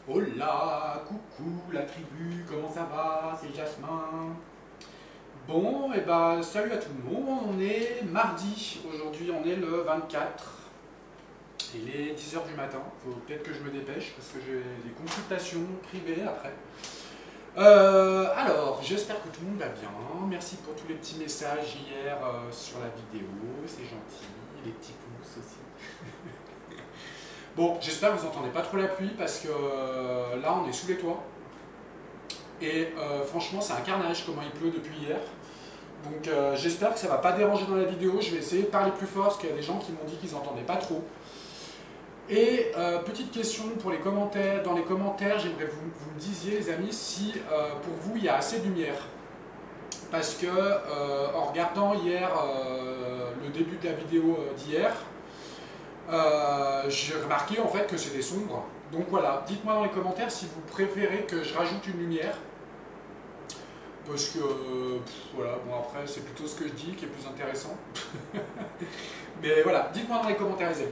Hola, coucou la tribu, comment ça va? C'est Jasmin. Bon, et ben salut à tout le monde, on est mardi, aujourd'hui on est le 24. Il est 10 heures du matin, faut peut-être que je me dépêche parce que j'ai des consultations privées après. Alors, j'espère que tout le monde va bien, merci pour tous les petits messages hier sur la vidéo, c'est gentil, les petits pouces aussi. Bon, j'espère que vous n'entendez pas trop la pluie parce que là on est sous les toits. Et franchement c'est un carnage comment il pleut depuis hier. Donc j'espère que ça ne va pas déranger dans la vidéo. Je vais essayer de parler plus fort parce qu'il y a des gens qui m'ont dit qu'ils n'entendaient pas trop. Et petite question pour les commentaires. Dans les commentaires, j'aimerais que vous me disiez les amis si pour vous il y a assez de lumière. Parce que en regardant hier le début de la vidéo d'hier, j'ai remarqué en fait que c'était sombre. Donc voilà, dites-moi dans les commentaires si vous préférez que je rajoute une lumière. Parce que, voilà, bon après c'est plutôt ce que je dis qui est plus intéressant. Mais voilà, dites-moi dans les commentaires les amis.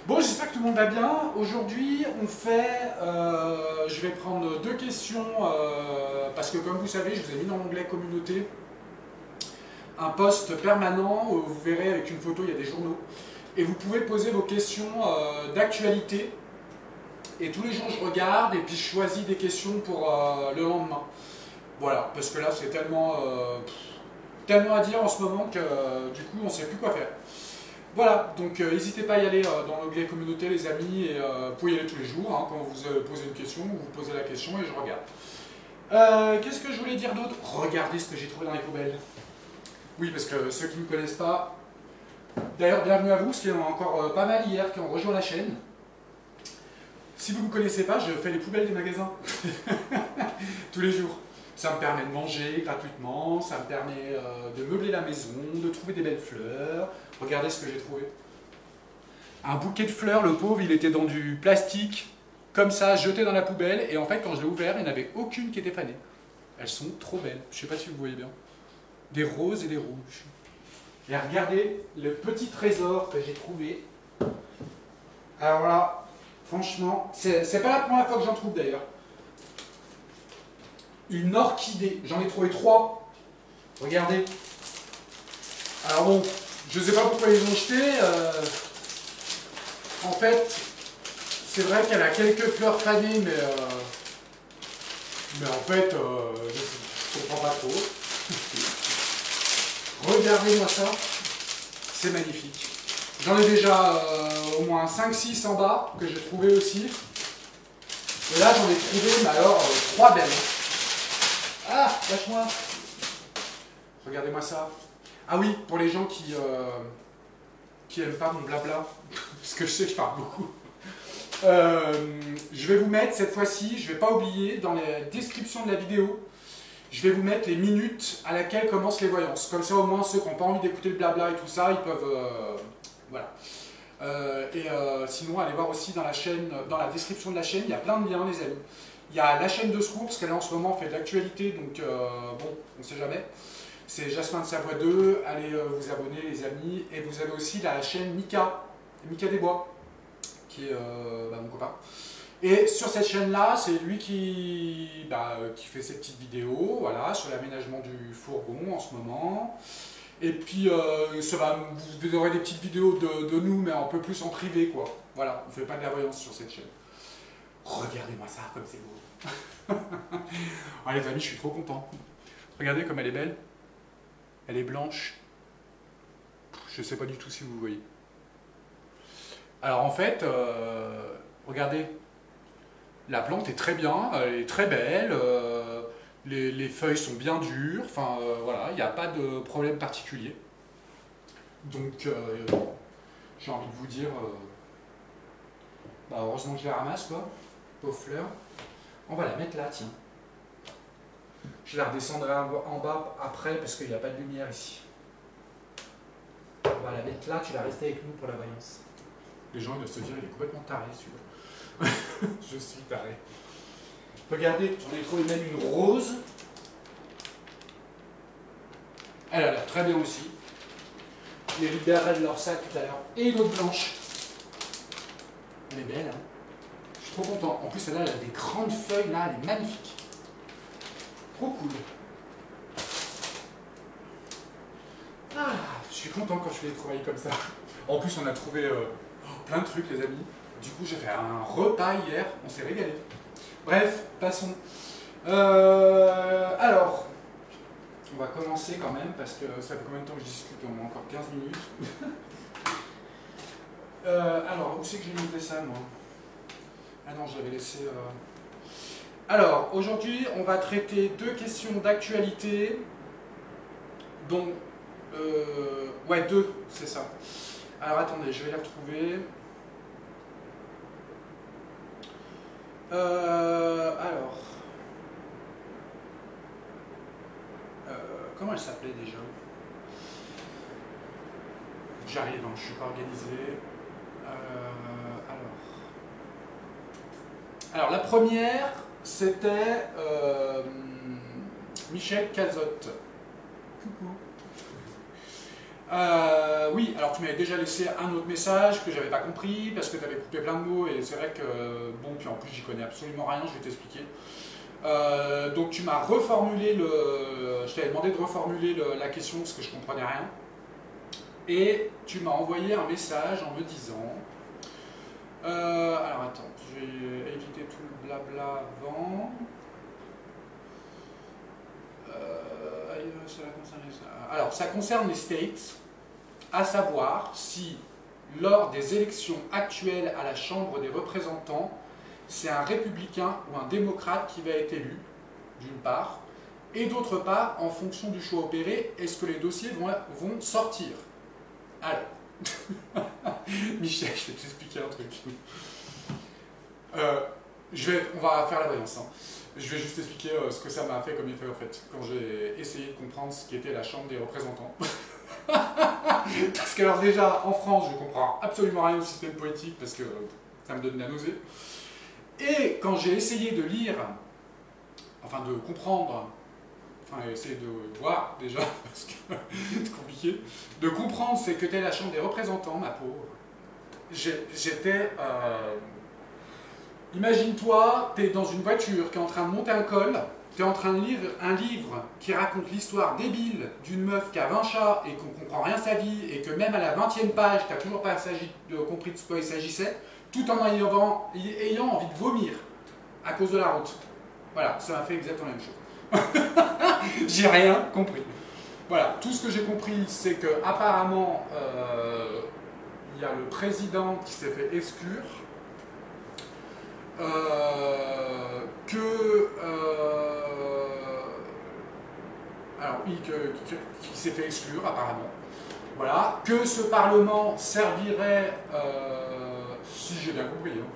Bon, j'espère que tout le monde va bien. Aujourd'hui, on fait, je vais prendre deux questions, parce que comme vous savez, je vous ai mis dans l'onglet communauté un post permanent où vous verrez avec une photo, il y a des journaux. Et vous pouvez poser vos questions d'actualité. Et tous les jours, je regarde et puis je choisis des questions pour le lendemain. Voilà, parce que là, c'est tellement à dire en ce moment que du coup, on ne sait plus quoi faire. Voilà, donc n'hésitez pas à y aller dans l'onglet communauté, les amis, et vous pouvez y aller tous les jours. Hein, quand vous posez une question, vous posez la question et je regarde. Qu'est-ce que je voulais dire d'autre? Regardez ce que j'ai trouvé dans les poubelles. Oui, parce que ceux qui ne me connaissent pas, d'ailleurs, bienvenue à vous, parce qu'il y en a encore pas mal hier qui ont rejoint la chaîne. Si vous ne me connaissez pas, je fais les poubelles des magasins. Tous les jours. Ça me permet de manger gratuitement, ça me permet de meubler la maison, de trouver des belles fleurs. Regardez ce que j'ai trouvé. Un bouquet de fleurs, le pauvre, il était dans du plastique, comme ça, jeté dans la poubelle. Et en fait, quand je l'ai ouvert, il n'y en avait aucune qui était fanée. Elles sont trop belles. Je ne sais pas si vous voyez bien. Des roses et des rouges. Et regardez le petit trésor que j'ai trouvé. Alors là, franchement, c'est pas la première fois que j'en trouve d'ailleurs. Une orchidée. J'en ai trouvé 3. Regardez. Alors bon, je ne sais pas pourquoi ils ont jeté. En fait, c'est vrai qu'elle a quelques fleurs fanées, mais en fait, je ne comprends pas trop. Regardez-moi ça. C'est magnifique. J'en ai déjà au moins 5-6 en bas, que j'ai trouvé aussi. Et là, j'en ai trouvé, mais alors, 3 belles. Ah, lâche-moi. Regardez-moi ça. Ah oui, pour les gens qui aiment pas mon blabla, parce que je sais que je parle beaucoup. Je vais vous mettre cette fois-ci, je vais pas oublier, dans la description de la vidéo, je vais vous mettre les minutes à laquelle commencent les voyances. Comme ça, au moins, ceux qui n'ont pas envie d'écouter le blabla et tout ça, ils peuvent... voilà. Sinon, allez voir aussi dans la chaîne, dans la description de la chaîne, il y a plein de liens, les amis. Il y a la chaîne de Sroop, parce qu'elle en ce moment fait de l'actualité, donc bon, on ne sait jamais. C'est Jasmin de Savoie 2, allez vous abonner les amis. Et vous avez aussi la chaîne Mika Desbois, qui est mon copain. Et sur cette chaîne-là, c'est lui qui fait ses petites vidéos, voilà, sur l'aménagement du fourgon en ce moment. Et puis, vous aurez des petites vidéos de nous, mais un peu plus en privé, quoi. Voilà, on ne fait pas de la voyance sur cette chaîne. Regardez-moi ça, comme c'est beau. Ah, les amis, je suis trop content. Regardez comme elle est belle. Elle est blanche. Je ne sais pas du tout si vous voyez. Alors en fait, regardez. La plante est très bien, elle est très belle. Les feuilles sont bien dures. Enfin, voilà, il n'y a pas de problème particulier. Donc, j'ai envie de vous dire... heureusement que je la ramasse, quoi. Pauvre fleur. On va la mettre là, tiens. Je la redescendrai en bas après parce qu'il n'y a pas de lumière ici. On va la mettre là, tu vas rester avec nous pour la voyance. Les gens ils doivent se dire, il est complètement taré celui-là. Je suis taré. Regardez, j'en ai trouvé même une rose. Elle a l'air très bien aussi. Je les libérerai de leur sac tout à l'heure. Et une autre blanche. Elle est belle, hein. trop content. En plus, celle-là, elle a des grandes feuilles, là, elle est magnifique. Trop cool. Ah, je suis content quand je fais des trouvailles comme ça. En plus, on a trouvé plein de trucs, les amis. Du coup, j'ai fait un repas hier, on s'est régalé. Bref, passons. Alors, on va commencer quand même, parce que ça fait combien de temps que je discute? On a encore 15 minutes. Alors, où c'est que j'ai noté ça, moi? Ah non, j'avais laissé... Alors, aujourd'hui, on va traiter 2 questions d'actualité, dont... ouais, 2, c'est ça. Alors, attendez, je vais les retrouver. Alors... comment elle s'appelait déjà? J'arrive, hein, je ne suis pas organisé. Alors, la première, c'était Michel Cazotte. Coucou. Oui, alors tu m'avais déjà laissé un autre message que j'avais pas compris parce que tu avais coupé plein de mots et c'est vrai que, bon, puis en plus j'y connais absolument rien, je vais t'expliquer. Donc tu m'as reformulé je t'avais demandé de reformuler la question parce que je comprenais rien. Et tu m'as envoyé un message en me disant... alors attends, je vais éviter tout le blabla avant. Alors ça concerne les States, à savoir si lors des élections actuelles à la Chambre des représentants, c'est un républicain ou un démocrate qui va être élu, d'une part, et d'autre part, en fonction du choix opéré, est-ce que les dossiers vont sortir? Alors, Michel, je vais t'expliquer un truc. On va faire la voyance. Hein. Je vais juste expliquer ce que ça m'a fait comme effet en fait, quand j'ai essayé de comprendre ce qu'était la Chambre des représentants. Parce que alors déjà, en France, je comprends absolument rien au système politique parce que ça me donne de la nausée. Et quand j'ai essayé de lire, enfin de comprendre, enfin essayer de voir déjà, parce que c'est compliqué, de comprendre ce qu'était la Chambre des représentants, ma pauvre, j'étais... Imagine-toi, tu es dans une voiture qui est en train de monter un col, tu es en train de lire un livre qui raconte l'histoire débile d'une meuf qui a 20 chats et qu'on comprend rien à sa vie et que même à la 20e page, tu n'as toujours pas compris de quoi il s'agissait, tout en ayant envie de vomir à cause de la route. Voilà, ça m'a fait exactement la même chose. J'ai rien compris. Voilà, tout ce que j'ai compris, c'est que apparemment, il y a le président qui s'est fait exclure. Alors oui, qui s'est fait exclure apparemment. Voilà, que ce Parlement servirait, si j'ai bien compris, hein,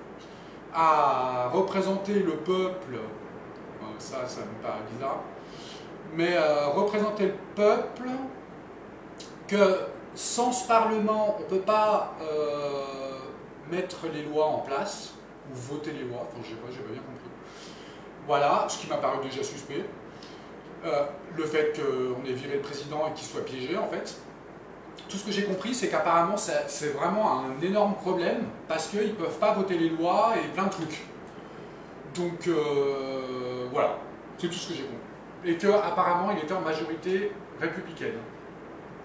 à représenter le peuple, ça me paraît bizarre, mais représenter le peuple, que sans ce Parlement, on ne peut pas mettre les lois en place, ou voter les lois, enfin je sais pas, j'ai pas bien compris. Voilà, ce qui m'a paru déjà suspect. Le fait qu'on ait viré le président et qu'il soit piégé, en fait. Tout ce que j'ai compris, c'est qu'apparemment, c'est vraiment un énorme problème, parce qu'ils ne peuvent pas voter les lois et plein de trucs. Donc, voilà, c'est tout ce que j'ai compris. Et qu'apparemment, il était en majorité républicaine.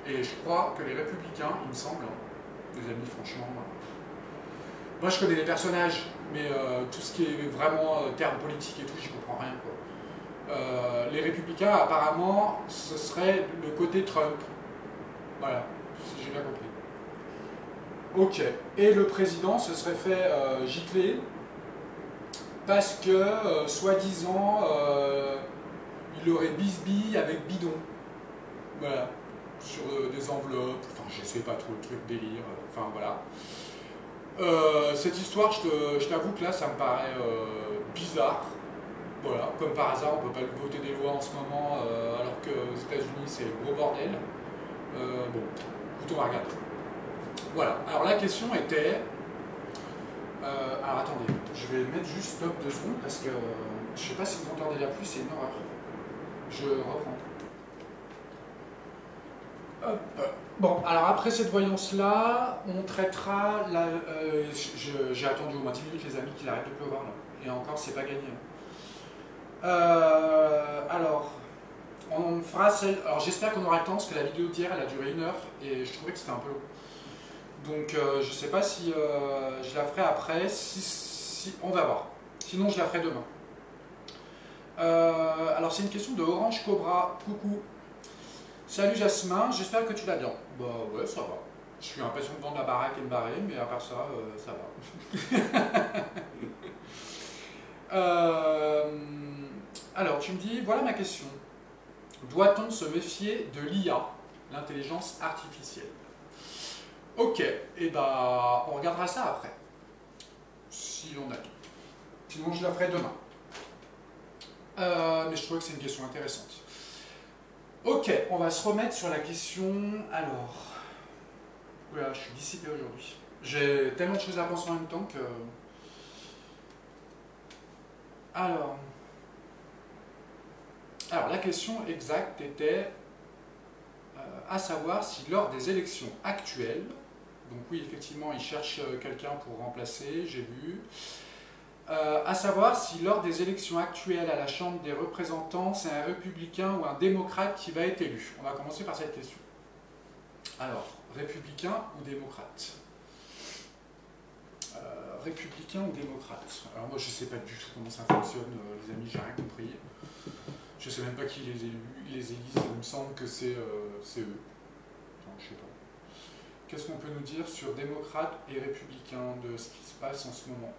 Et je crois que les républicains, il me semble, les amis, franchement... Moi, je connais les personnages, mais tout ce qui est vraiment termes politiques et tout, j'y comprends rien, quoi. Les républicains, apparemment, ce serait le côté Trump. Voilà, si j'ai bien compris. Ok. Et le président se serait fait gicler parce que, soi-disant, il aurait bisbille avec bidon. Voilà. Sur des enveloppes, enfin, je sais pas trop le truc délire, enfin, voilà. Cette histoire, je t'avoue que là, ça me paraît bizarre. Voilà, comme par hasard, on ne peut pas voter des lois en ce moment, alors qu'aux États-Unis, c'est le gros bordel. Bon, écoute, on va regarder. Voilà, alors la question était... alors attendez, je vais mettre juste stop 2 secondes, parce que je ne sais pas si vous entendez la pluie, c'est une horreur. Je reprends. Hop. Bon, alors après cette voyance-là, on traitera j'ai attendu au moins 10 minutes, les amis, qu'il arrête de pleuvoir, là. Et encore, c'est pas gagné, hein. Alors, on fera celle. Alors j'espère qu'on aura le temps, parce que la vidéo d'hier, elle a duré 1 heure, et je trouvais que c'était un peu long. Donc je sais pas si je la ferai après, on va voir. Sinon, je la ferai demain. Alors c'est une question de Orange Cobra. Coucou. Salut Jasmin, j'espère que tu vas bien. Bah ouais, ça va. Je suis impatient de vendre la baraque et me barrer, mais à part ça, ça va. Alors tu me dis, voilà ma question. Doit-on se méfier de l'IA, l'intelligence artificielle? Ok, et bah on regardera ça après, si on a tout. Sinon je la ferai demain. Mais je trouvais que c'est une question intéressante. Ok, on va se remettre sur la question. Alors, voilà, je suis dissipé aujourd'hui. J'ai tellement de choses à penser en même temps que. Alors, la question exacte était à savoir si lors des élections actuelles, donc oui, effectivement, il cherche quelqu'un pour remplacer, j'ai vu. À savoir si lors des élections actuelles à la Chambre des représentants, c'est un républicain ou un démocrate qui va être élu. On va commencer par cette question. Alors, républicain ou démocrate? Républicain ou démocrate? Alors moi je ne sais pas du tout comment ça fonctionne, les amis, j'ai rien compris. Je ne sais même pas qui les élise, il me semble que c'est eux. Enfin, je sais pas. Qu'est-ce qu'on peut nous dire sur démocrate et républicain de ce qui se passe en ce moment?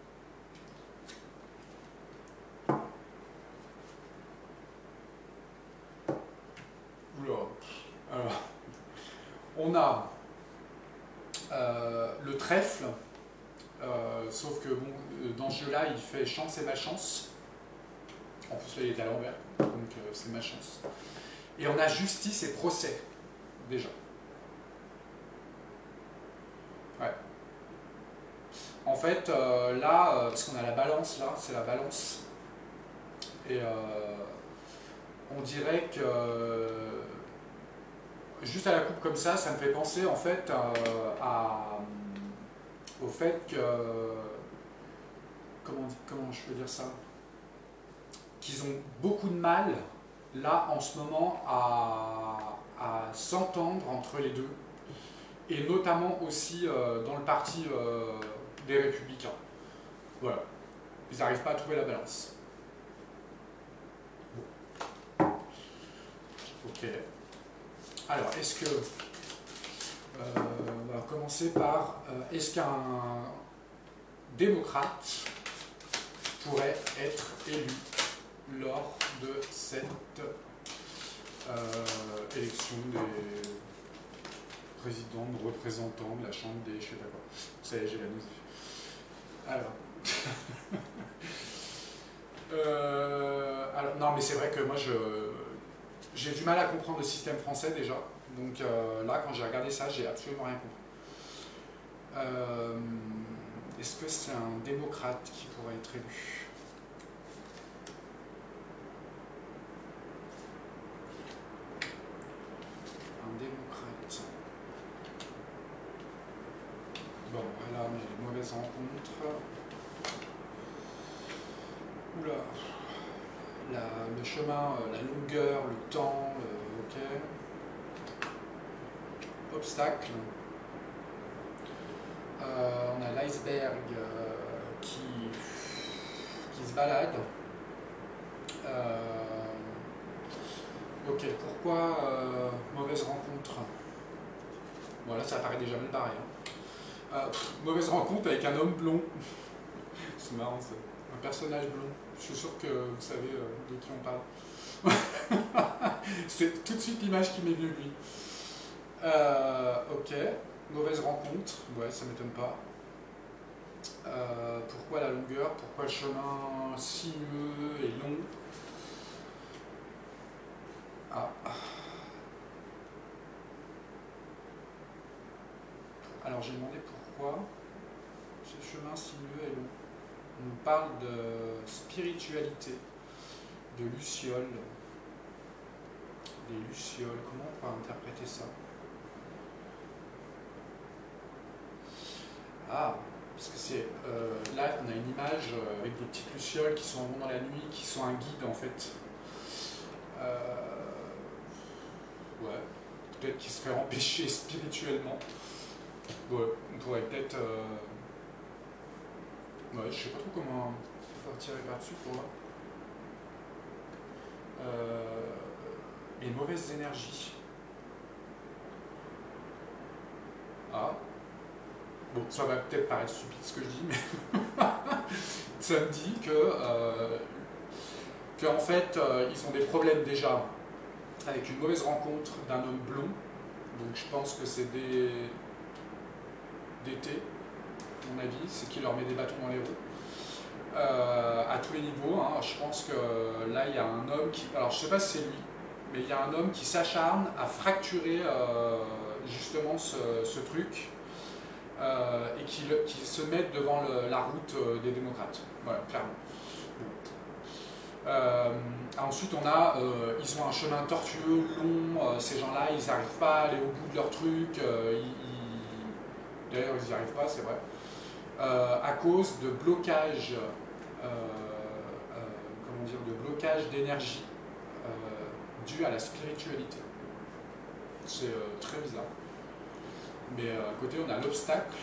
Oula. Alors, on a le trèfle, sauf que bon, dans ce jeu-là, il fait chance et malchance. En plus, là, il est à l'envers, donc c'est malchance. Et on a justice et procès, déjà. Ouais. En fait, là, parce qu'on a la balance, là, c'est la balance. Et on dirait que juste à la coupe comme ça me fait penser en fait au fait que comment je peux dire ça, qu'ils ont beaucoup de mal là en ce moment à s'entendre entre les deux, et notamment aussi dans le parti des Républicains. Voilà, ils n'arrivent pas à trouver la balance. Bon. Ok. Alors, est-ce que on va commencer par est-ce qu'un démocrate pourrait être élu lors de cette élection des présidents, de représentants de la Chambre des... Je sais pas quoi. Ça y est, j'ai la nausée. Alors, non, mais c'est vrai que moi, j'ai du mal à comprendre le système français déjà. Donc là, quand j'ai regardé ça, j'ai absolument rien compris. Est-ce que c'est un démocrate qui pourrait être élu? Un démocrate. Bon, voilà, mais les mauvaises rencontres. Oula. Le chemin, la longueur, le temps, ok. Obstacle. On a l'iceberg qui se balade. Ok, pourquoi mauvaise rencontre? Bon, là, ça paraît déjà mal barré. Hein. Mauvaise rencontre avec un homme blond. C'est marrant, ça. Un personnage blond. Je suis sûr que vous savez de qui on parle. C'est tout de suite l'image qui m'est venue de lui. Ok, mauvaise rencontre. Ouais, ça m'étonne pas. Pourquoi la longueur? Pourquoi le chemin sinueux et long? Alors j'ai demandé pourquoi ce chemin sinueux et long. On nous parle de spiritualité, de lucioles, des lucioles. Comment on peut interpréter ça? Ah, parce que c'est... là, on a une image avec des petites lucioles qui sont dans la nuit, qui sont un guide, en fait. Ouais, peut-être qu'ils seraient empêchés spirituellement. Ouais, on pourrait peut-être... Ouais, je sais pas trop comment faire tirer par-dessus pour voir. Les mauvaises énergies. Ah. Bon, ça va peut-être paraître stupide ce que je dis, mais ça me dit que en fait, ils ont des problèmes déjà avec une mauvaise rencontre d'un homme blond. Donc je pense que c'est d'été, à mon avis, c'est qui leur met des bâtons dans les roues. À tous les niveaux, hein. Je pense que là, il y a un homme qui... Alors, je sais pas si c'est lui, mais il y a un homme qui s'acharne à fracturer justement ce truc et qui se met devant la route des démocrates. Voilà, clairement. Ensuite, ils ont un chemin tortueux, long. Ces gens-là, ils n'arrivent pas à aller au bout de leur truc. D'ailleurs, ils n'y arrivent pas, c'est vrai. À cause de blocage, comment dire, de blocage d'énergie dû à la spiritualité. C'est très bizarre. Mais à côté, on a l'obstacle.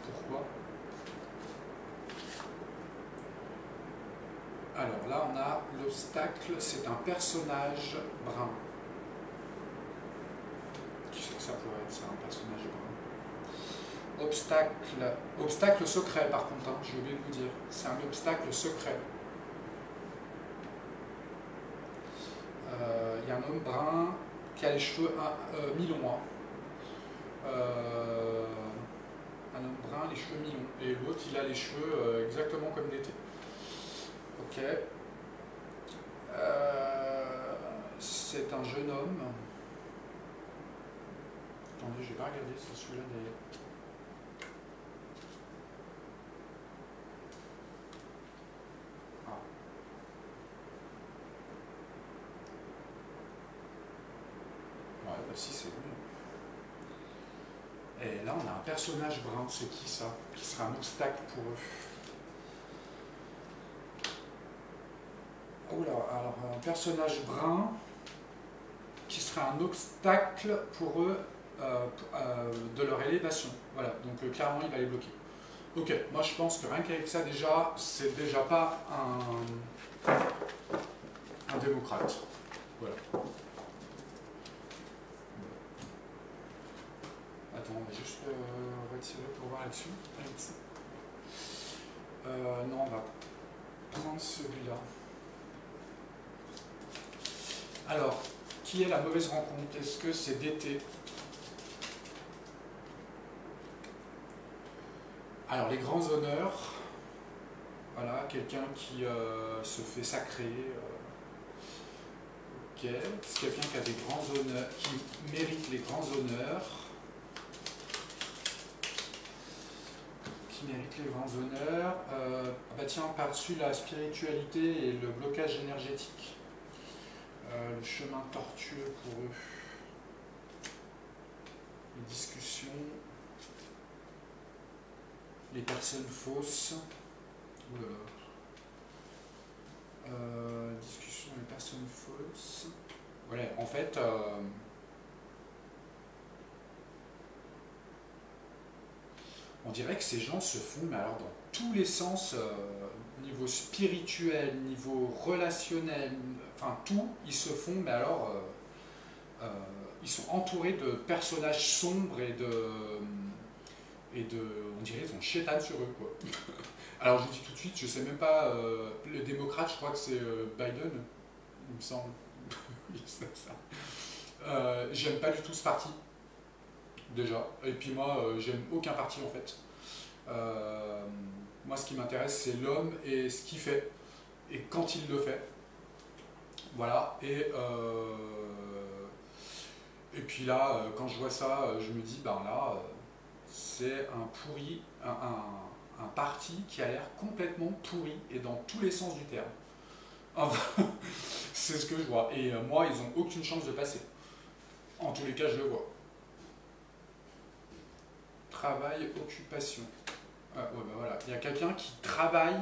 Pourquoi? Alors là, on a l'obstacle, c'est un personnage brun. Qui c'est que ça pourrait être, ça, un personnage brun? Obstacle secret, par contre, hein, j'ai oublié de vous dire. C'est un obstacle secret. Il y a un homme brun qui a les cheveux mi-longs. Un homme brun, les cheveux mi-longs. Et l'autre, il a les cheveux exactement comme l'été. Ok. C'est un jeune homme. Attendez, j'ai pas regardé si c'est celui-là d'ailleurs. Ah. Ouais, bah si, c'est lui. Et là, on a un personnage brun. C'est qui ça? Qui sera un obstacle pour eux? Oula, alors un personnage brun qui sera un obstacle pour eux de leur élévation. Voilà, donc clairement il va les bloquer. Ok, moi je pense que rien qu'avec ça déjà, c'est déjà pas un démocrate. Voilà. Attends, on va juste retirer pour voir là-dessus. Non, on va prendre celui-là. Alors, qui est la mauvaise rencontre? Est-ce que c'est d'été? Alors, les grands honneurs. Voilà, quelqu'un qui se fait sacrer. Ok, c'est quelqu'un qui a des grands honneurs, qui mérite les grands honneurs. Qui mérite les grands honneurs. Bah tiens, par-dessus la spiritualité et le blocage énergétique. Le chemin tortueux pour eux. Les discussions. Les personnes fausses. Discussion des personnes fausses. Voilà, en fait, on dirait que ces gens se font, mais alors dans tous les sens, niveau spirituel, niveau relationnel, enfin tout, ils se font, mais alors, ils sont entourés de personnages sombres et on dirait qu'ils ont chétan sur eux, quoi. Alors je vous dis tout de suite, je sais même pas, le démocrate, je crois que c'est Biden, il me semble. Oui, c'est ça. J'aime pas du tout ce parti, déjà. Et puis moi, j'aime aucun parti en fait. Moi, ce qui m'intéresse, c'est l'homme et ce qu'il fait, et quand il le fait. Voilà. Et puis là, quand je vois ça, je me dis, ben là, c'est un pourri, un parti qui a l'air complètement pourri, et dans tous les sens du terme. Enfin, c'est ce que je vois. Et moi, ils n'ont aucune chance de passer. En tous les cas, je le vois. travail, occupation. Ouais, bah voilà. Il y a quelqu'un qui travaille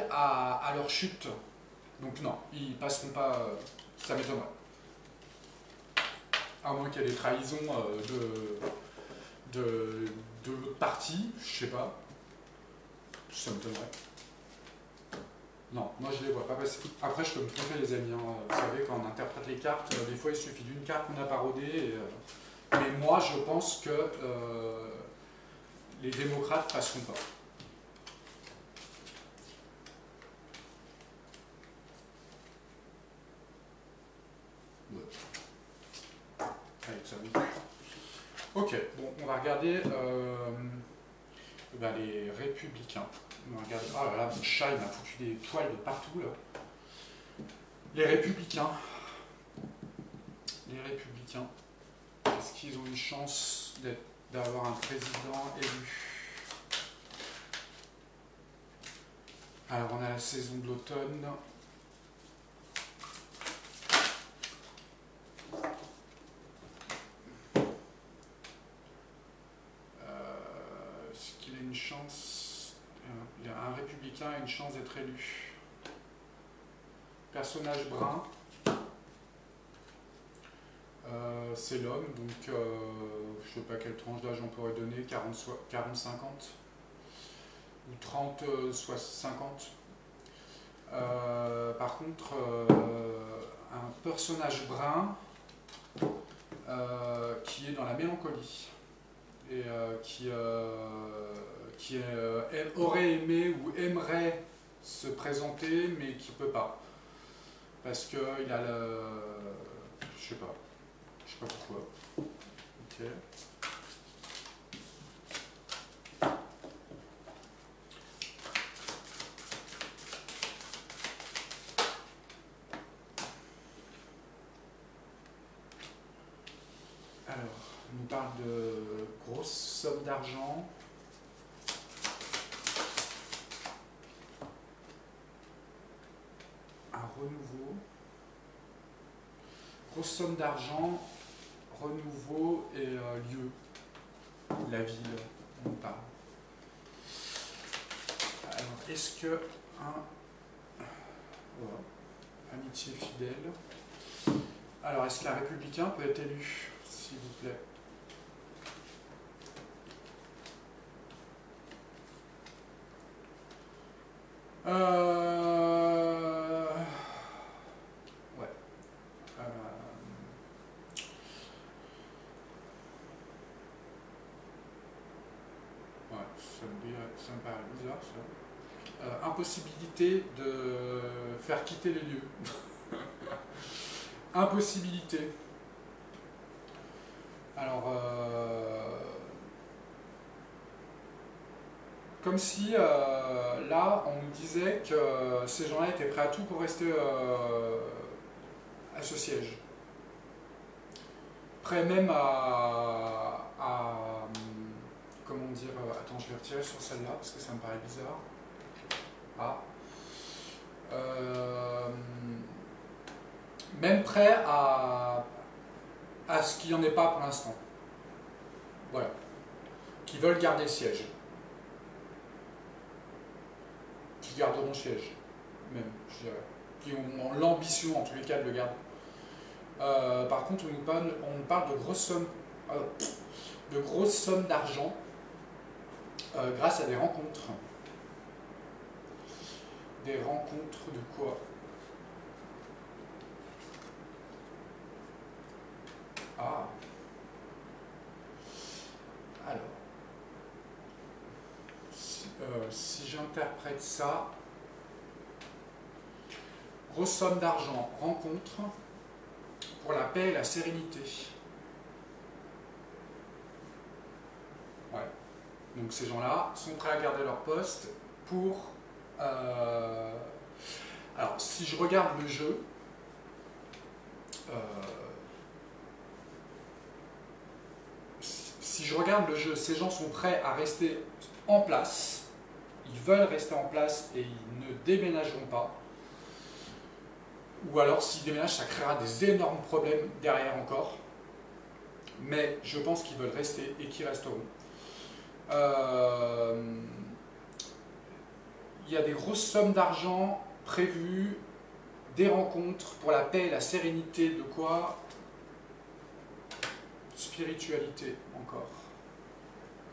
à leur chute. Donc non, ils passeront pas, ça m'étonnerait. À moins qu'il y ait des trahisons de l'autre partie, je sais pas. Ça m'étonnerait. Non, moi je les vois pas passer. Après, je peux me tromper, les amis. Hein. Vous savez, quand on interprète les cartes, des fois il suffit d'une carte qu'on a parodée. Mais moi, je pense que les démocrates passeront pas. Ouais. Allez, ça va. Ok, bon, on va regarder les républicains. On va regarder. Oh là là, mon chat il m'a foutu des poils de partout là. Les républicains. Les républicains. Est-ce qu'ils ont une chance d'avoir un président élu? Alors on a la saison de l'automne. Est-ce qu'il a une chance? Un républicain a une chance d'être élu. Personnage brun. C'est l'homme, donc je ne sais pas quelle tranche d'âge on pourrait donner, 40-50 ou 30-50. Par contre, un personnage brun qui est dans la mélancolie et qui aurait aimé ou aimerait se présenter mais qui ne peut pas. Parce qu'il a le... Je sais pas pourquoi. Ok. Alors, on nous parle de grosses sommes d'argent. Un renouveau. Grosse somme d'argent, renouveau et lieu. La ville, on parle. Alors, est-ce que voilà, amitié fidèle. Alors, est-ce qu'un républicain peut être élu, s'il vous plaît? Ouais. Ouais, ça me paraît bizarre, ça. Impossibilité de faire quitter les lieux. Impossibilité. Alors, comme si là, on nous disait que ces gens-là étaient prêts à tout pour rester à ce siège. Prêts même comment dire, attends, je vais retirer sur celle-là parce que ça me paraît bizarre. Ah. Même prêt à ce qu'il n'y en ait pas pour l'instant. Voilà. Qui veulent garder le siège. Qui garderont le siège. Même, je dirais. Qui ont l'ambition, en tous les cas, de le garder. Par contre, on nous parle de grosses sommes d'argent grâce à des rencontres. Des rencontres de quoi? Ah. Alors. Si j'interprète ça, grosse somme d'argent, rencontre pour la paix et la sérénité. Ouais. Donc ces gens-là sont prêts à garder leur poste pour... Alors, si je regarde le jeu, ces gens sont prêts à rester en place. Ils veulent rester en place et ils ne déménageront pas. Ou alors, s'ils déménagent, ça créera des énormes problèmes derrière encore. mais je pense qu'ils veulent rester et qu'ils resteront. Euh, il y a des grosses sommes d'argent prévues, des rencontres pour la paix et la sérénité, de quoi? Spiritualité, encore.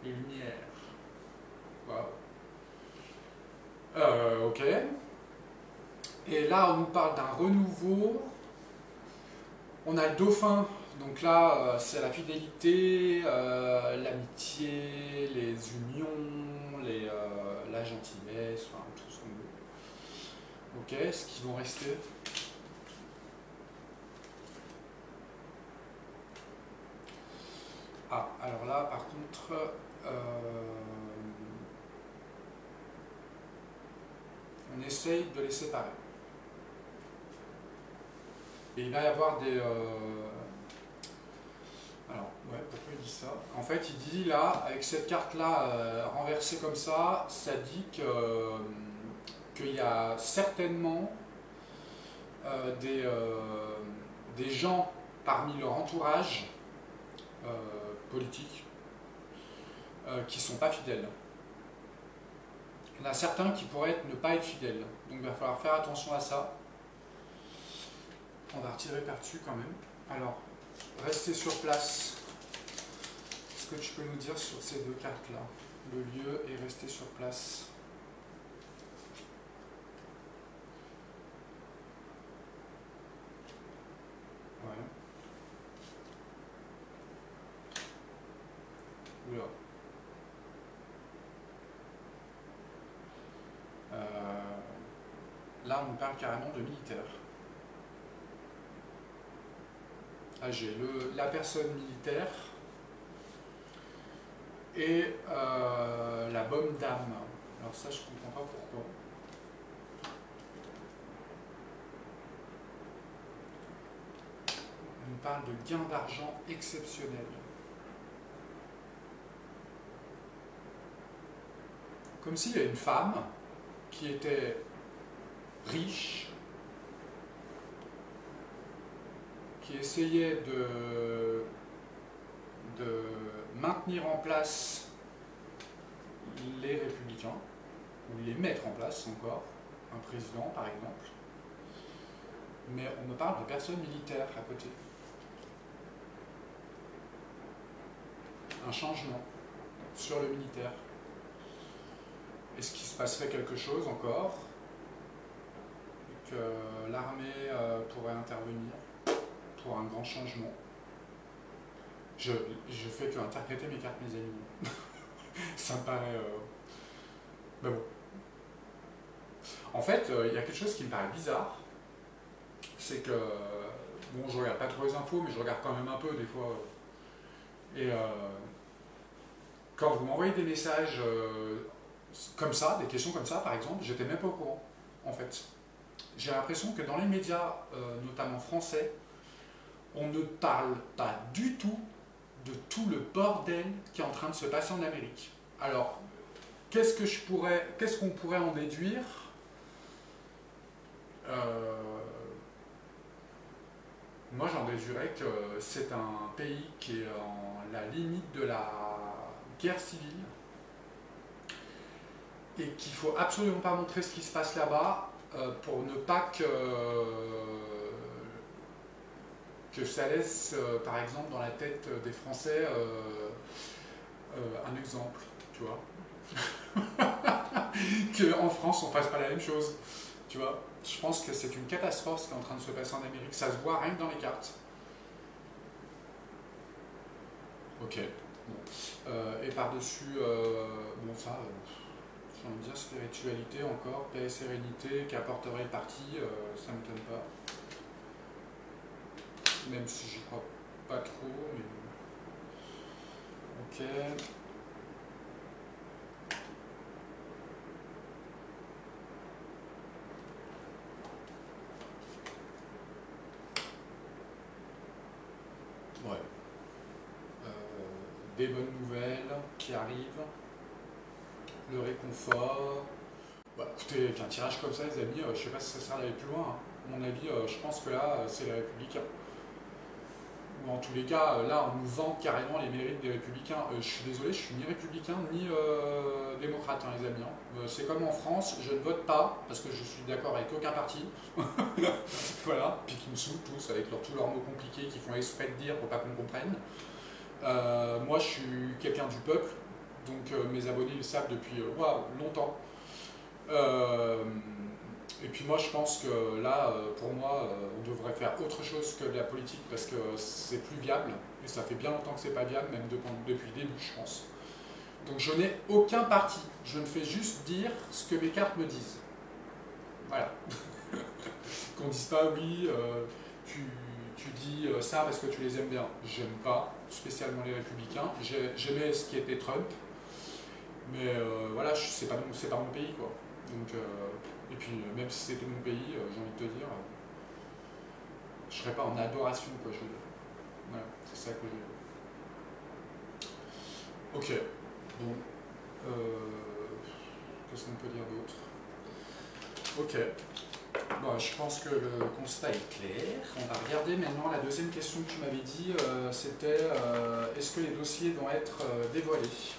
Les lumières. Wow. Ok. Et là, on nous parle d'un renouveau. On a le dauphin. Donc là, c'est la fidélité, l'amitié, les unions, la gentillesse, enfin tout ce qu'on veut. Ok, est-ce qu'ils vont rester? Ah, alors là, par contre, on essaye de les séparer. Et il va y avoir des... Alors, ouais, pourquoi il dit ça? En fait, il dit là, avec cette carte-là renversée comme ça dit qu'il y a certainement des gens parmi leur entourage politique qui ne sont pas fidèles. Il y en a certains qui pourraient ne pas être fidèles. Donc il va falloir faire attention à ça. On va retirer par-dessus quand même. Alors, restez sur place. Qu'est-ce que tu peux nous dire sur ces deux cartes-là? Le lieu et rester sur place. Ouais. Oula. Là, on parle carrément de militaire. Ah, j'ai la personne militaire et la bonne dame. Alors ça, je ne comprends pas pourquoi. On parle de gain d'argent exceptionnel. Comme s'il y a une femme qui était riche, qui essayait de maintenir en place les républicains, ou les mettre en place encore, un président par exemple, mais on me parle de personnes militaires à côté. Un changement sur le militaire. Est-ce qu'il se passerait quelque chose encore et que l'armée pourrait intervenir pour un grand changement? Je fais que interpréter mes cartes, mes amis. Ça me paraît... Mais bon. En fait, il y a quelque chose qui me paraît bizarre. C'est que... Bon, je regarde pas trop les infos, mais je regarde quand même un peu des fois. Et quand vous m'envoyez des messages comme ça, des questions comme ça, par exemple, j'étais même pas au courant, en fait. J'ai l'impression que dans les médias, notamment français, on ne parle pas du tout de tout le bordel qui est en train de se passer en Amérique. Alors, qu'est-ce qu'on pourrait en déduire? Moi, j'en déduirais que c'est un pays qui est en la limite de la guerre civile et qu'il ne faut absolument pas montrer ce qui se passe là-bas pour ne pas que ça laisse, par exemple, dans la tête des Français un exemple, tu vois. Qu'en France, on ne fasse pas la même chose, tu vois. Je pense que c'est une catastrophe ce qui est en train de se passer en Amérique. Ça se voit rien que dans les cartes. Ok. Bon. Et par-dessus, bon ça, j'ai envie de dire spiritualité encore, paix et sérénité, qu'apporterait le parti, ça ne m'étonne pas. Même si j'y crois pas trop, mais... Ok. Ouais. Des bonnes nouvelles qui arrivent, le réconfort. Bah, écoutez, avec un tirage comme ça, les amis, je sais pas si ça sert d'aller plus loin. Hein. À mon avis, je pense que là, c'est les Républicains. ou en tous les cas, là, on nous vend carrément les mérites des républicains. Je suis désolé, je suis ni républicain ni démocrate, hein, les amis. Hein. C'est comme en France, je ne vote pas, parce que je suis d'accord avec aucun parti. Voilà, puis qui me saoulent tous, avec tous leurs mots compliqués, qui font exprès de dire pour pas qu'on comprenne. Moi, je suis quelqu'un du peuple, donc mes abonnés le savent depuis longtemps. Et puis moi je pense que là, pour moi, on devrait faire autre chose que de la politique parce que c'est plus viable, et ça fait bien longtemps que c'est pas viable, même depuis le début je pense. Donc je n'ai aucun parti, je ne fais juste dire ce que mes cartes me disent. Voilà. Qu'on dise pas oui, tu dis ça parce que tu les aimes bien. J'aime pas spécialement les républicains, j'aimais ce qui était Trump, mais voilà, c'est pas mon pays quoi. Donc, et puis même si c'était mon pays, j'ai envie de te dire, je serais pas en adoration quoi. Ouais, c'est ça que je. Ok. Bon. Qu'est-ce qu'on peut dire d'autre? Ok. Bon, je pense que le constat est clair. On va regarder maintenant la deuxième question que tu m'avais dit. C'était est-ce que les dossiers vont être dévoilés?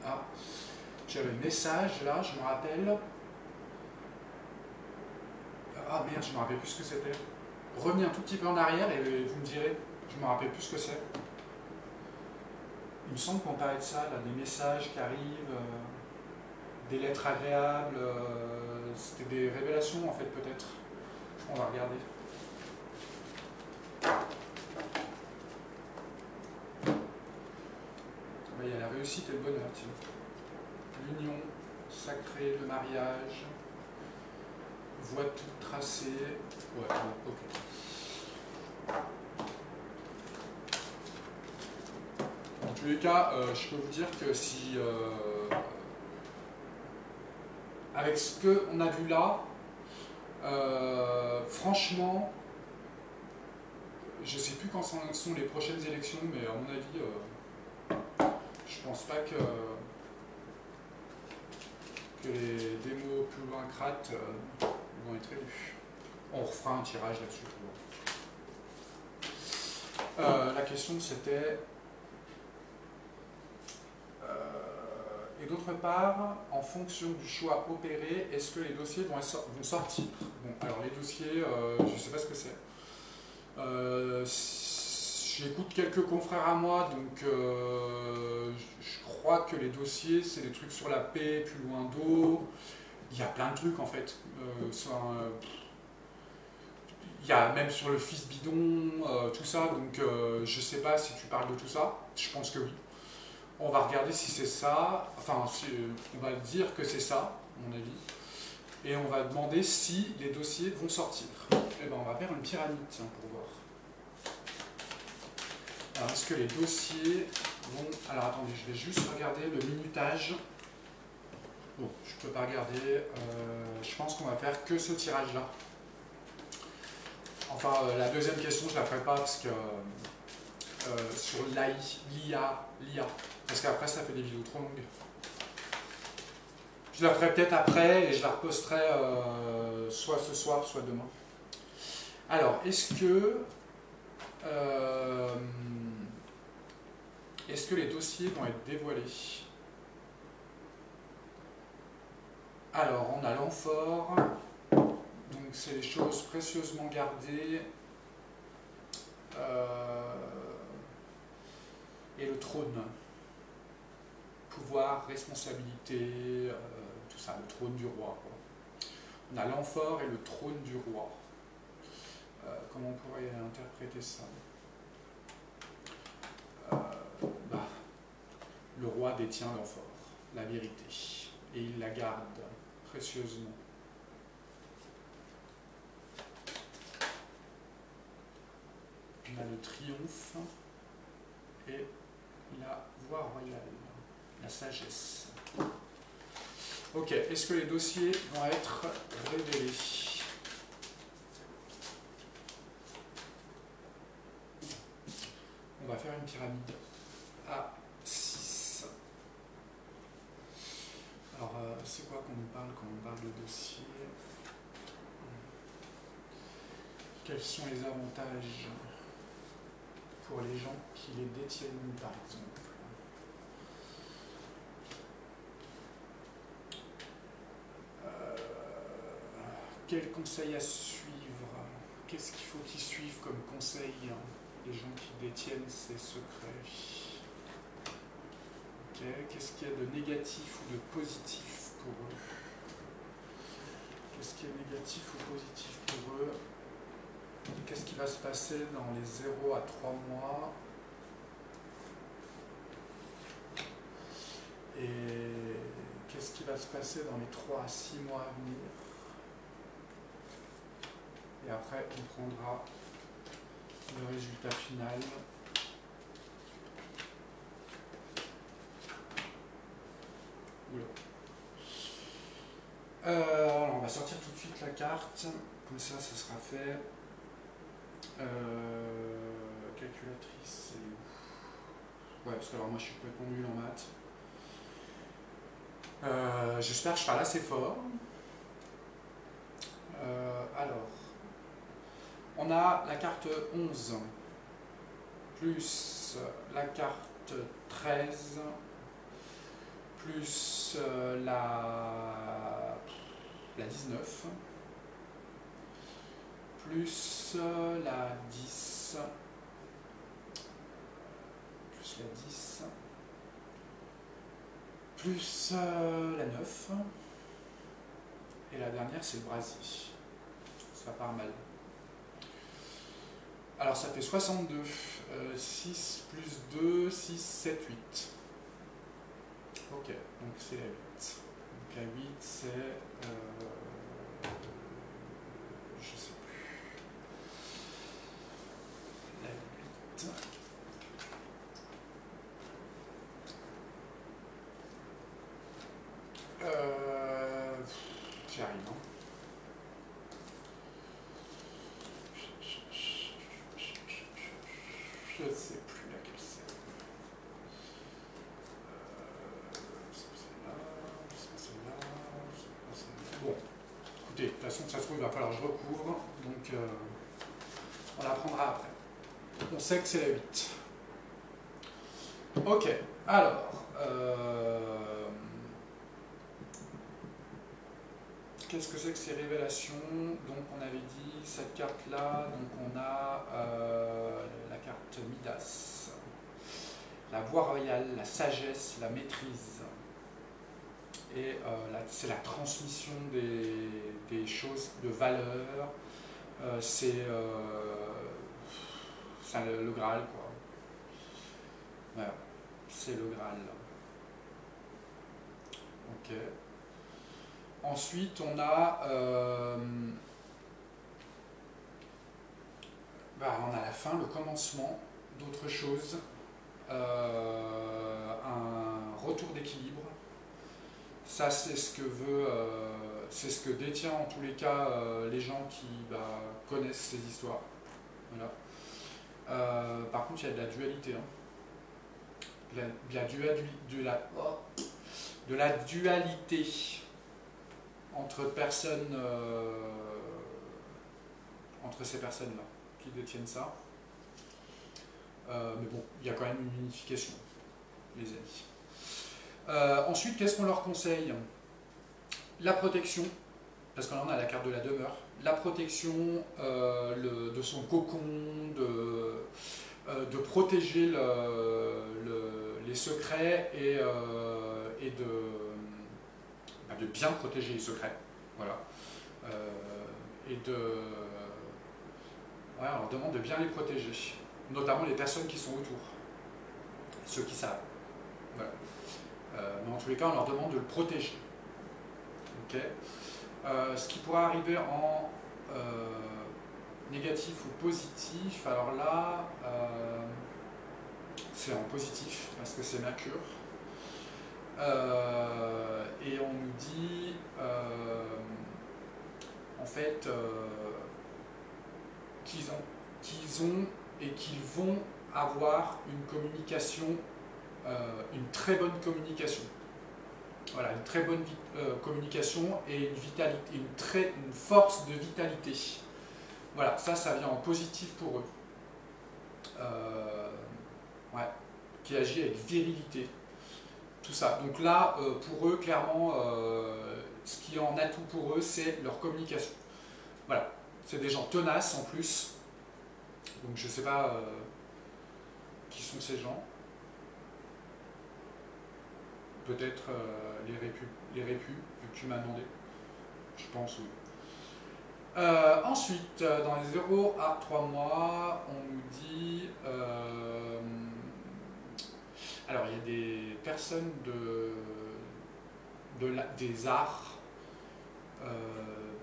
Ah. J'avais un message là, je me rappelle. Ah merde, je me rappelle plus ce que c'était. Revenez un tout petit peu en arrière et vous me direz. Je me rappelle plus ce que c'est. Il me semble qu'on parlait de ça, là, des messages qui arrivent, des lettres agréables. C'était des révélations en fait peut-être. On va regarder. Il y a la réussite et le bonheur, tiens. L'union sacrée, le mariage, voie toute tracée. Ouais, ok. En tous les cas, je peux vous dire que si, avec ce qu'on a vu là, franchement, je ne sais plus quand sont les prochaines élections, mais à mon avis, je pense pas que les démocrates vont être élus. On refera un tirage là-dessus. La question c'était... et d'autre part, en fonction du choix opéré, est-ce que les dossiers vont sortir? Bon, alors les dossiers, je ne sais pas ce que c'est. J'écoute quelques confrères à moi, donc je crois que les dossiers, c'est des trucs sur la paix, plus loin d'eau. Il y a plein de trucs en fait. Il y a même sur le fils bidon, tout ça, donc je sais pas si tu parles de tout ça, je pense que oui. On va regarder si c'est ça, enfin on va dire que c'est ça, à mon avis, et on va demander si les dossiers vont sortir. Et ben on va faire une pyramide, tiens, pour voir. Alors est-ce que les dossiers vont... Alors attendez, je vais juste regarder le minutage. Bon, je peux pas regarder, je pense qu'on va faire que ce tirage-là. Enfin, la deuxième question, je la ferai pas parce que sur l'IA, parce qu'après ça fait des vidéos trop longues. Je la ferai peut-être après et je la reposterai soit ce soir, soit demain. Alors, est-ce que les dossiers vont être dévoilés? Alors, on a l'amphore, donc c'est les choses précieusement gardées, et le trône. Pouvoir, responsabilité, tout ça, le trône du roi, quoi. On a l'amphore et le trône du roi. Comment on pourrait interpréter ça? Le roi détient l'amphore, la vérité, et il la garde précieusement. On a le triomphe et la voie royale, la sagesse. Ok, est-ce que les dossiers vont être révélés? On va faire une pyramide à 6. Alors, c'est quoi qu'on nous parle quand on parle de dossier? Quels sont les avantages pour les gens qui les détiennent, par exemple? Quels conseils à suivre? Qu'est-ce qu'il faut qu'ils suivent comme conseil, les gens qui détiennent ces secrets? Qu'est-ce qu'il y a de négatif ou de positif pour eux? Qu'est-ce qui est négatif ou positif pour eux? Qu'est-ce qui va se passer dans les 0 à 3 mois? Et qu'est-ce qui va se passer dans les 3 à 6 mois à venir? Et après, on prendra le résultat final. Alors on va sortir tout de suite la carte, comme ça sera fait. Calculatrice, c'est où? Ouais, parce que alors moi je suis complètement nul en maths. J'espère que je parle assez fort. Alors, on a la carte 11, plus la carte 13, plus la 19, plus la 10, plus la 10, plus la 9, et la dernière c'est le brasier. Ça part mal. Alors ça fait 62, 6 plus 2, 6, 7, 8. Ok, donc c'est la 8. Donc la 8 c'est... je sais plus. La 8... J'y arrive, hein. Je ne sais plus laquelle c'est. C'est pas celle-là, c'est pas celle-là, c'est pas celle-là. Bon, écoutez, de toute façon, ça se trouve, il va falloir que je recouvre, donc on la prendra après. On sait que c'est la 8. Ok, alors, qu'est-ce que c'est que ces révélations? Donc on avait dit cette carte-là, donc on a la carte Midas, la voie royale, la sagesse, la maîtrise. Et c'est la transmission des choses de valeur, c'est le Graal, quoi. Voilà, c'est le Graal. Ok. Ensuite, on a la fin, le commencement d'autre chose, un retour d'équilibre. Ça, c'est ce que c'est ce que détient en tous les cas les gens qui connaissent ces histoires. Voilà. Par contre, il y a de la dualité. Hein. De la dualité entre personnes, entre ces personnes-là qui détiennent ça. Mais bon, il y a quand même une unification, les amis. Ensuite, qu'est-ce qu'on leur conseille? La protection, parce qu'on en a la carte de la demeure. La protection de son cocon, de protéger les secrets et de bien protéger les secrets. Voilà. On leur demande de bien les protéger, notamment les personnes qui sont autour, ceux qui savent. Voilà. Mais en tous les cas, on leur demande de le protéger. Okay. Ce qui pourrait arriver en négatif ou positif, alors là, c'est en positif parce que c'est Mercure. Et on nous dit, en fait, qu'ils ont et qu'ils vont avoir une communication, une très bonne communication. Voilà, une très bonne communication et une vitalité, une force de vitalité. Voilà, ça vient en positif pour eux. Ouais, qui agit avec virilité. Tout ça. Donc là, pour eux, clairement, ce qui est en atout pour eux, c'est leur communication. Voilà. C'est des gens tenaces en plus. Donc je sais pas qui sont ces gens. Peut-être les répus, vu que tu m'as demandé. Je pense, oui. Ensuite, dans les 0 à 3 mois, on nous dit... alors, il y a des personnes des arts.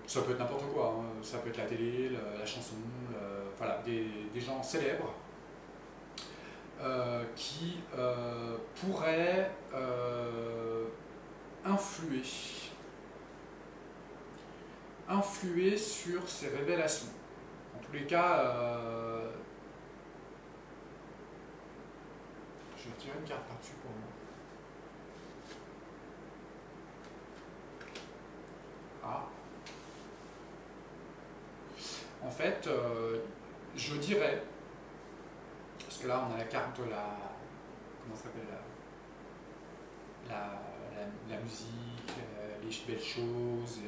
Ça peut être n'importe quoi. Hein. Ça peut être la télé, la chanson, voilà, des gens célèbres qui pourraient influer sur ces révélations. En tous les cas, je vais tirer une carte par-dessus pour moi. Ah. En fait, je dirais, parce que là on a la carte de la... Comment ça s'appelle la musique, les belles choses,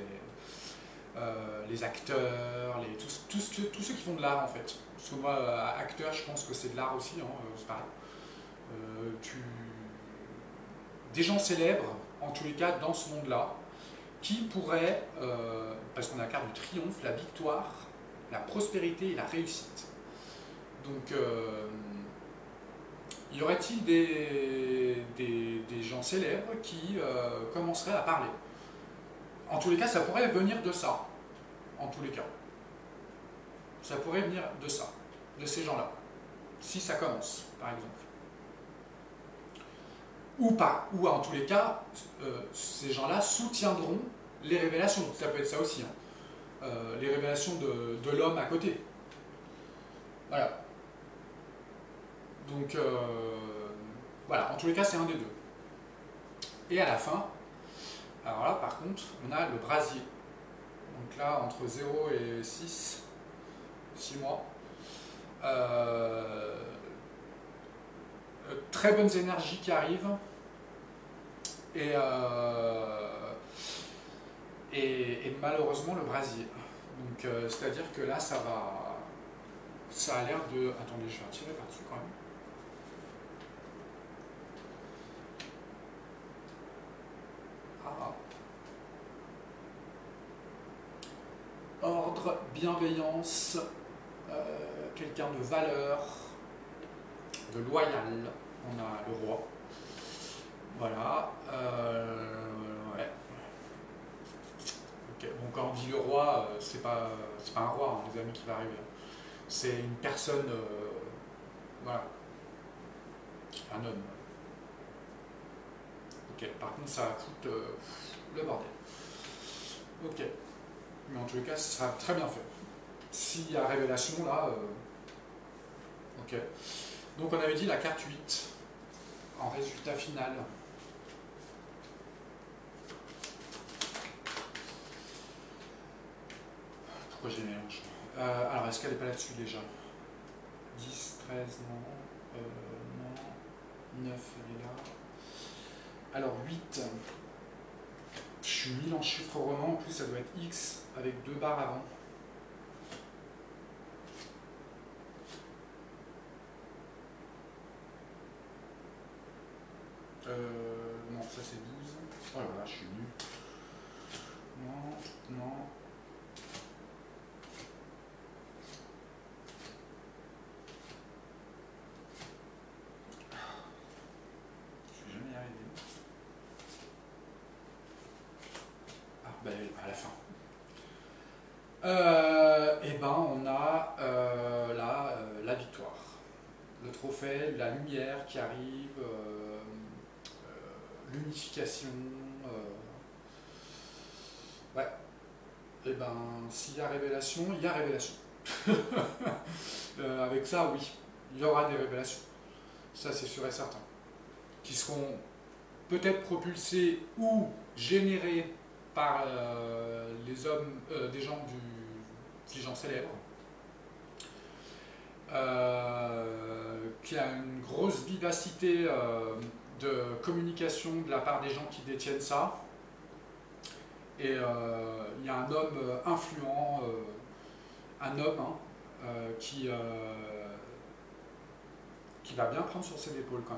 les acteurs, tous ceux qui font de l'art en fait. Parce que moi, acteur, je pense que c'est de l'art aussi, hein, c'est pareil. Des gens célèbres, en tous les cas, dans ce monde-là, qui pourraient, parce qu'on a la carte du triomphe, la victoire, la prospérité et la réussite. Donc, y aurait-il des gens célèbres qui commenceraient à parler? En tous les cas, ça pourrait venir de ça. En tous les cas. Ça pourrait venir de ça, de ces gens-là. Si ça commence, par exemple. Ou pas. Ou en tous les cas, ces gens-là soutiendront les révélations. Ça peut être ça aussi. Hein. Les révélations de l'homme à côté. Voilà. Donc, voilà. En tous les cas, c'est un des deux. Et à la fin, alors là, par contre, on a le brasier. Donc là, entre 0 et 6 mois. Très bonnes énergies qui arrivent. Et malheureusement, le brasier. Donc, c'est-à-dire que là, ça a l'air de... Attendez, je vais retirer par-dessus quand même. Ordre, bienveillance, quelqu'un de valeur, de loyal. On a le roi. Voilà. Ouais. Okay. Bon, quand on dit le roi, c'est pas un roi, hein, les amis, qui va arriver. C'est une personne, voilà, un homme. Ok. Par contre, ça va foutre le bordel. Ok. Mais en tous les cas, ce sera très bien fait. S'il y a révélation, là... ok. Donc on avait dit la carte 8 en résultat final. Pourquoi j'ai mélange alors, est-ce qu'elle n'est pas là-dessus déjà? 10, 13, non. Non. 9, elle est là. Alors, 8. Je suis mis en chiffre roman, en plus ça doit être X avec 2 barres avant. Non, ça c'est 12. Oh là là, je suis nul. Non, non. Je vais jamais y arriver. Ah, ben à la fin. Et ben on a là la victoire. Le trophée, la lumière qui arrive, l'unification. Ouais. Et ben s'il y a révélation, il y a révélation. Avec ça, oui, il y aura des révélations. Ça, c'est sûr et certain. Qui seront peut-être propulsées ou générées par les hommes, des gens célèbres. qui a une grosse vivacité de communication de la part des gens qui détiennent ça. Et il y a un homme influent, un homme hein, qui va bien prendre sur ses épaules quand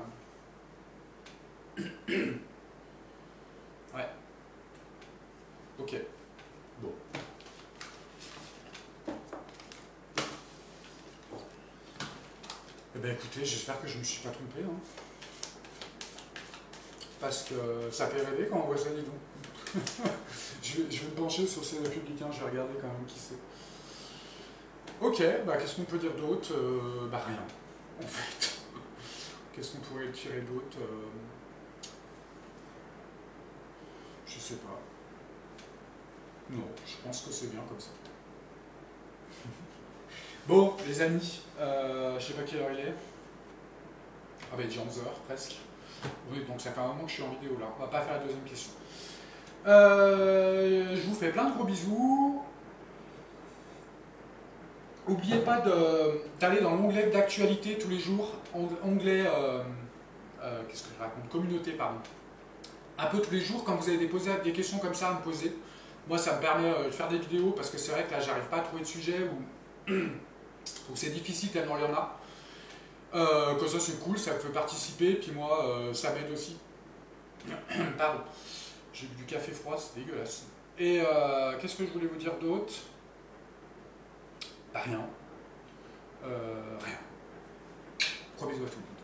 même. Ouais. Ok. Bon. Eh bien écoutez, j'espère que je ne me suis pas trompé. Hein. Parce que ça fait rêver quand on voit ça, dis donc. je vais me pencher sur ces républicains, je vais regarder quand même qui c'est. Ok, bah qu'est-ce qu'on peut dire d'autre bah rien, en fait. Qu'est-ce qu'on pourrait tirer d'autre je sais pas. Non, je pense que c'est bien comme ça. Bon, les amis, je sais pas quelle heure il est. Ah bah il est déjà 11h presque. Oui, donc ça fait un moment que je suis en vidéo là. On va pas faire la deuxième question. Je vous fais plein de gros bisous. N'oubliez pas d'aller dans l'onglet d'actualité tous les jours, onglet, qu'est-ce que je raconte, communauté, pardon. Un peu tous les jours, quand vous avez des questions comme ça à me poser, moi ça me permet de faire des vidéos parce que c'est vrai que là j'arrive pas à trouver de sujet ou c'est difficile tellement il y en a. Comme ça c'est cool, ça me fait participer, puis moi ça m'aide aussi. Pardon, j'ai bu du café froid, c'est dégueulasse. Et qu'est-ce que je voulais vous dire d'autre? Bah rien. Rien. Gros bisous à tout le monde.